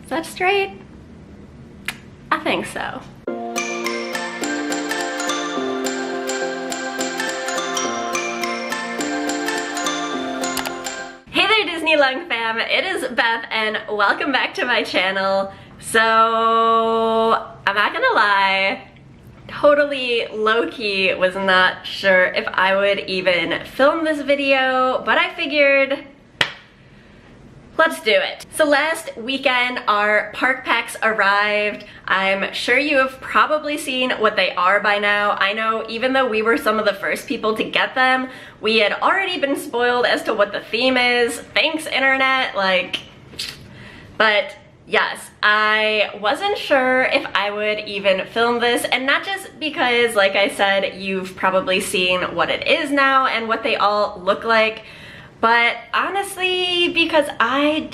Is that straight? I think so. Hey there Disney Leung fam, it is Beth and welcome back to my channel. So, I'm not gonna lie, totally low-key was not sure if I would even film this video, but I figured, let's do it. So last weekend, our park packs arrived. I'm sure you have probably seen what they are by now. I know even though we were some of the first people to get them, we had already been spoiled as to what the theme is. Thanks, internet, but yes, I wasn't sure if I would even film this, and not just because, like I said, you've probably seen what it is now and what they all look like, but honestly, because I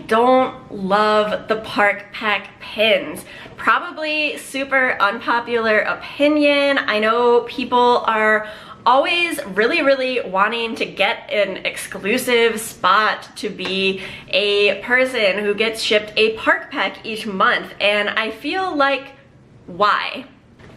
don't love the park pack pins. Probably super unpopular opinion. I know people are always really wanting to get an exclusive spot to be a person who gets shipped a park pack each month, and I feel like, why?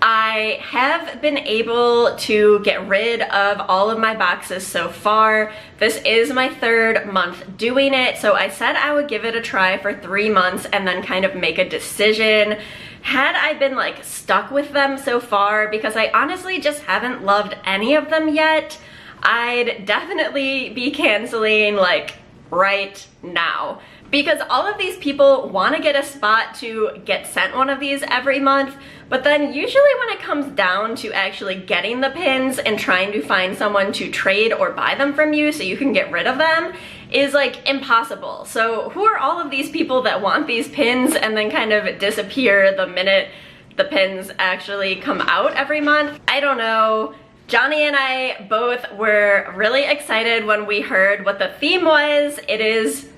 I have been able to get rid of all of my boxes so far. This is my third month doing it, so I said I would give it a try for 3 months and then kind of make a decision. Had I been like stuck with them so far, because I honestly just haven't loved any of them yet, I'd definitely be canceling like right now. Because all of these people want to get a spot to get sent one of these every month, but then usually when it comes down to actually getting the pins and trying to find someone to trade or buy them from you so you can get rid of them is like impossible. So who are all of these people that want these pins and then kind of disappear the minute the pins actually come out every month? I don't know. Johnny and I both were really excited when we heard what the theme was. It is,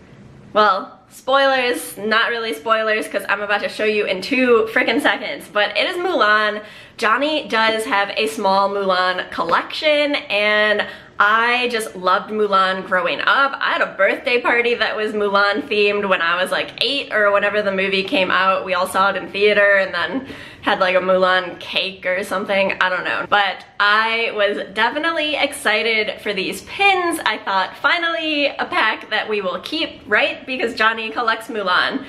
well, spoilers, not really spoilers because I'm about to show you in 2 freaking seconds, but it is Mulan. Johnny does have a small Mulan collection, and I just loved Mulan growing up. I had a birthday party that was Mulan themed when I was like 8 or whenever the movie came out. We all saw it in theater and then had like a Mulan cake or something, I don't know. But I was definitely excited for these pins. I thought, finally a pack that we will keep, right? Because Johnny collects Mulan.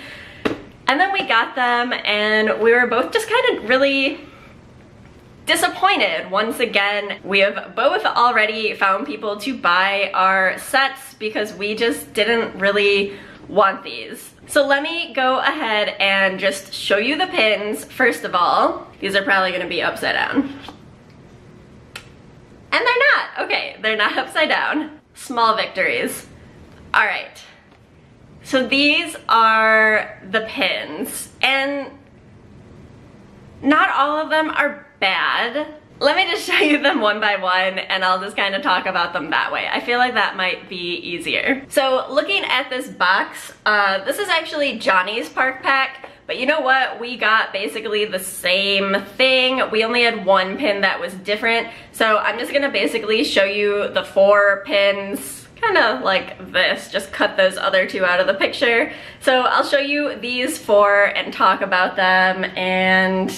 And then we got them and we were both just kind of really disappointed. Once again, we have both already found people to buy our sets because we just didn't really want these. So let me go ahead and just show you the pins. First of all, these are probably gonna be upside down. And they're not. Okay, they're not upside down. Small victories. All right. So these are the pins, and not all of them are bad. Let me just show you them one by one and I'll just kind of talk about them that way. I feel like that might be easier. So looking at this box, this is actually Johnny's park pack, but you know what? We got basically the same thing. We only had one pin that was different. So I'm just gonna basically show you the 4 pins, kind of like this, just cut those other 2 out of the picture. So I'll show you these 4 and talk about them, and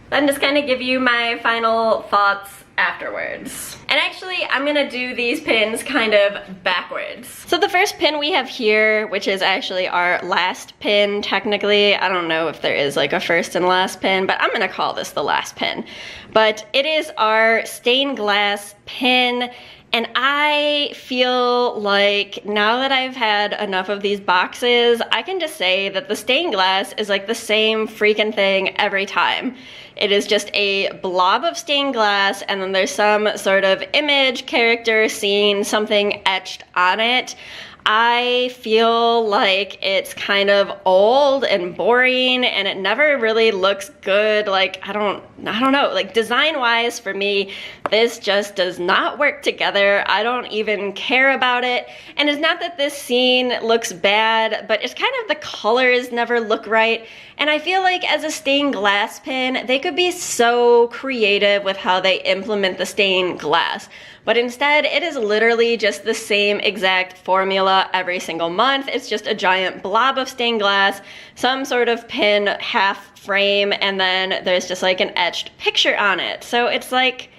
then just kind of give you my final thoughts afterwards. And actually, I'm gonna do these pins kind of backwards. So the first pin we have here, which is actually our last pin technically. I don't know if there is like a first and last pin, but I'm gonna call this the last pin. But it is our stained glass pin. And I feel like now that I've had enough of these boxes, I can just say that the stained glass is like the same freaking thing every time. It is just a blob of stained glass, and then there's some sort of image, character, scene, something etched on it. I feel like it's kind of old and boring and it never really looks good. Like, I don't know, like design-wise for me, this just does not work together. I don't even care about it. And it's not that this scene looks bad, but it's kind of the colors never look right. And I feel like as a stained glass pin, they could be so creative with how they implement the stained glass. but instead it is literally just the same exact formula every single month. It's just a giant blob of stained glass, some sort of pin half frame, and then there's just like an etched picture on it. So it's like,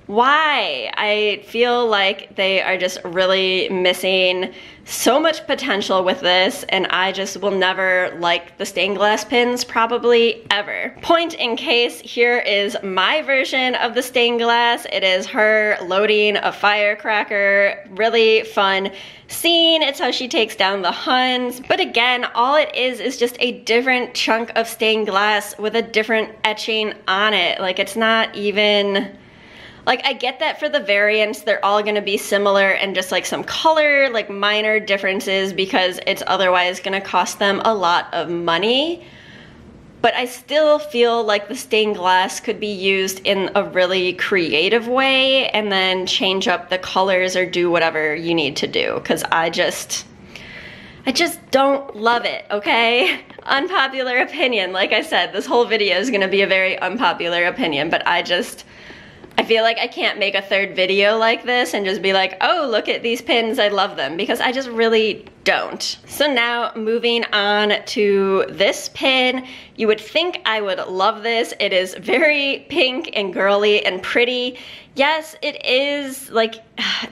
why? I feel like they are just really missing so much potential with this, and I just will never like the stained glass pins, probably ever. Point in case, here is my version of the stained glass. It is her loading a firecracker. Really fun scene. It's how she takes down the Huns. But again, all it is just a different chunk of stained glass with a different etching on it. Like, it's not even... Like, I get that for the variants, they're all gonna be similar and just like some color, like minor differences, because it's otherwise gonna cost them a lot of money. But I still feel like the stained glass could be used in a really creative way and then change up the colors or do whatever you need to do, because I just don't love it, okay? Unpopular opinion. Like I said, this whole video is gonna be a very unpopular opinion, but I feel like I can't make a third video like this and just be like, oh, look at these pins, I love them, because I just really don't. So now moving on to this pin, you would think I would love this. It is very pink and girly and pretty. Yes, it is, like,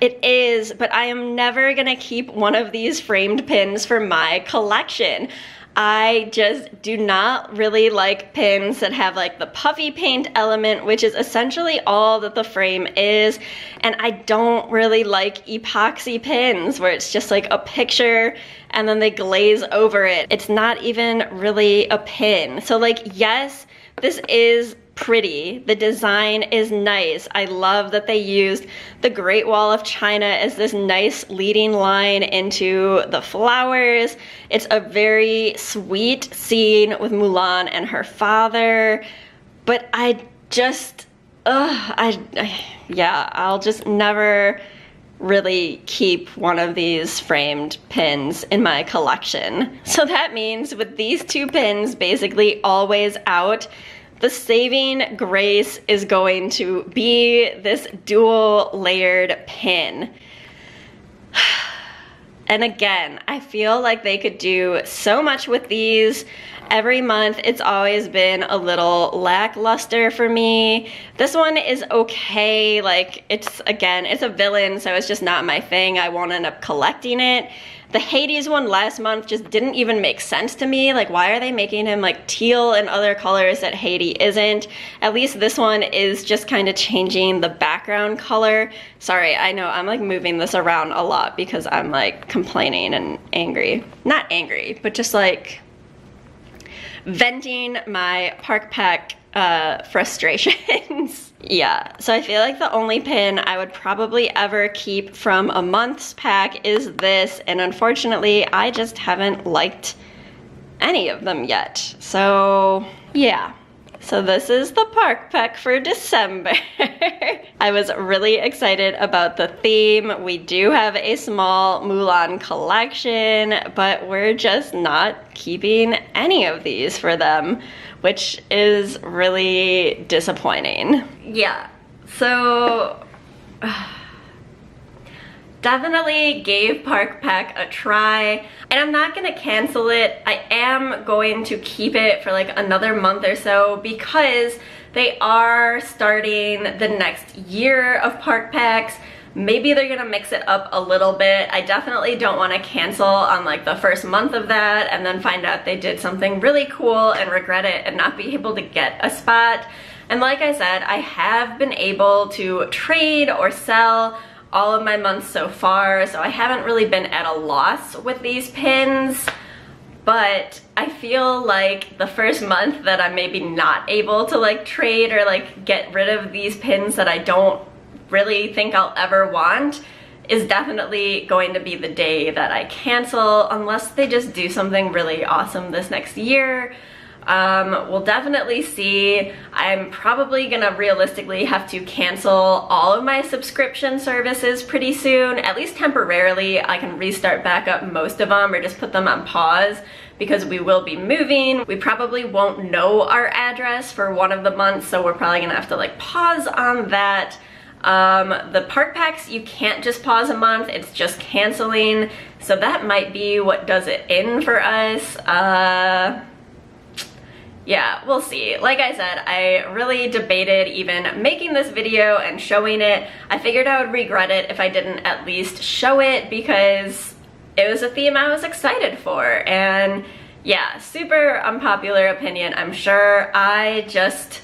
it is, but I am never gonna keep one of these framed pins for my collection. I just do not really like pins that have like the puffy paint element, which is essentially all that the frame is. And I don't really like epoxy pins where it's just like a picture and then they glaze over it. It's not even really a pin. So like, yes, this is pretty. The design is nice. I love that they used the Great Wall of China as this nice leading line into the flowers. It's a very sweet scene with Mulan and her father, but I just, yeah, I'll just never really keep one of these framed pins in my collection. So that means with these two pins basically always out, the saving grace is going to be this dual layered pin. And again, I feel like they could do so much with these. Every month, it's always been a little lackluster for me. This one is okay. Like, it's, again, it's a villain, so it's just not my thing. I won't end up collecting it. The Hades one last month just didn't even make sense to me. Like, why are they making him like teal and other colors that Hades isn't? At least this one is just kind of changing the background color. Sorry, I know I'm like moving this around a lot because I'm like complaining and angry. Not angry, but just like venting my Park Pack frustrations. Yeah, so I feel like the only pin I would probably ever keep from a month's pack is this, and unfortunately I just haven't liked any of them yet. So yeah, so this is the Park Pack for December. I was really excited about the theme. We do have a small Mulan collection, but we're just not keeping any of these for them, which is really disappointing. Yeah, so definitely gave Park Pack a try, and I'm not gonna cancel it. I am going to keep it for like another month or so because they are starting the next year of Park Packs. Maybe they're gonna mix it up a little bit. I definitely don't wanna cancel on like the first month of that and then find out they did something really cool and regret it and not be able to get a spot. And like I said, I have been able to trade or sell all of my months so far, so I haven't really been at a loss with these pins. But I feel like the first month that I'm maybe not able to like trade or like get rid of these pins that I don't really think I'll ever want is definitely going to be the day that I cancel, unless they just do something really awesome this next year. We'll definitely see. I'm probably gonna realistically have to cancel all of my subscription services pretty soon, at least temporarily. I can restart back up most of them or just put them on pause because we will be moving. We probably won't know our address for one of the months, so we're probably gonna have to like pause on that. The park packs, you can't just pause a month, it's just canceling. So that might be what does it in for us. Yeah, we'll see. Like I said, I really debated even making this video and showing it. I figured I would regret it if I didn't at least show it because it was a theme I was excited for. And yeah, super unpopular opinion, I'm sure. I just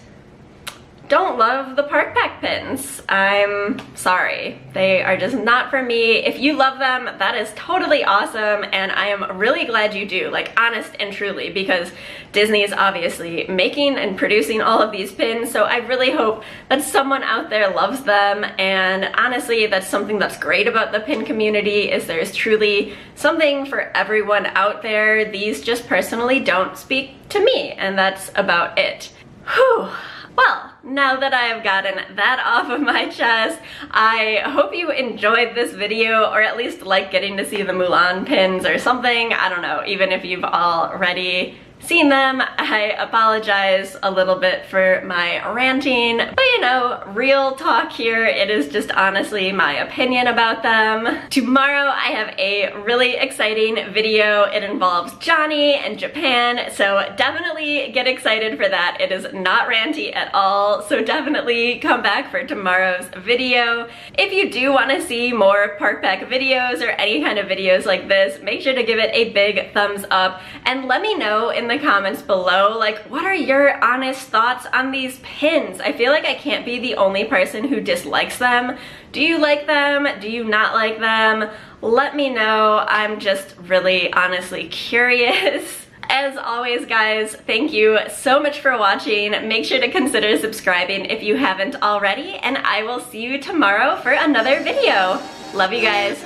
don't love the park pack pins. I'm sorry. They are just not for me. If you love them, that is totally awesome, and I am really glad you do, like honest and truly, because Disney is obviously making and producing all of these pins, so I really hope that someone out there loves them. And honestly, that's something that's great about the pin community, is there's truly something for everyone out there. These just personally don't speak to me, and that's about it. Whew. Well, now that I have gotten that off of my chest, I hope you enjoyed this video, or at least like getting to see the Mulan pins or something. I don't know, even if you've already seen them. I apologize a little bit for my ranting, but you know, real talk here. It is just honestly my opinion about them. Tomorrow I have a really exciting video. It involves Johnny and Japan, so definitely get excited for that. It is not ranty at all, so definitely come back for tomorrow's video. If you do want to see more park pack videos or any kind of videos like this, make sure to give it a big thumbs up and let me know in the comments below, like, what are your honest thoughts on these pins? I feel like I can't be the only person who dislikes them. Do you like them? Do you not like them? Let me know. I'm just really honestly curious. As always, guys, thank you so much for watching. Make sure to consider subscribing if you haven't already, and I will see you tomorrow for another video. Love you guys.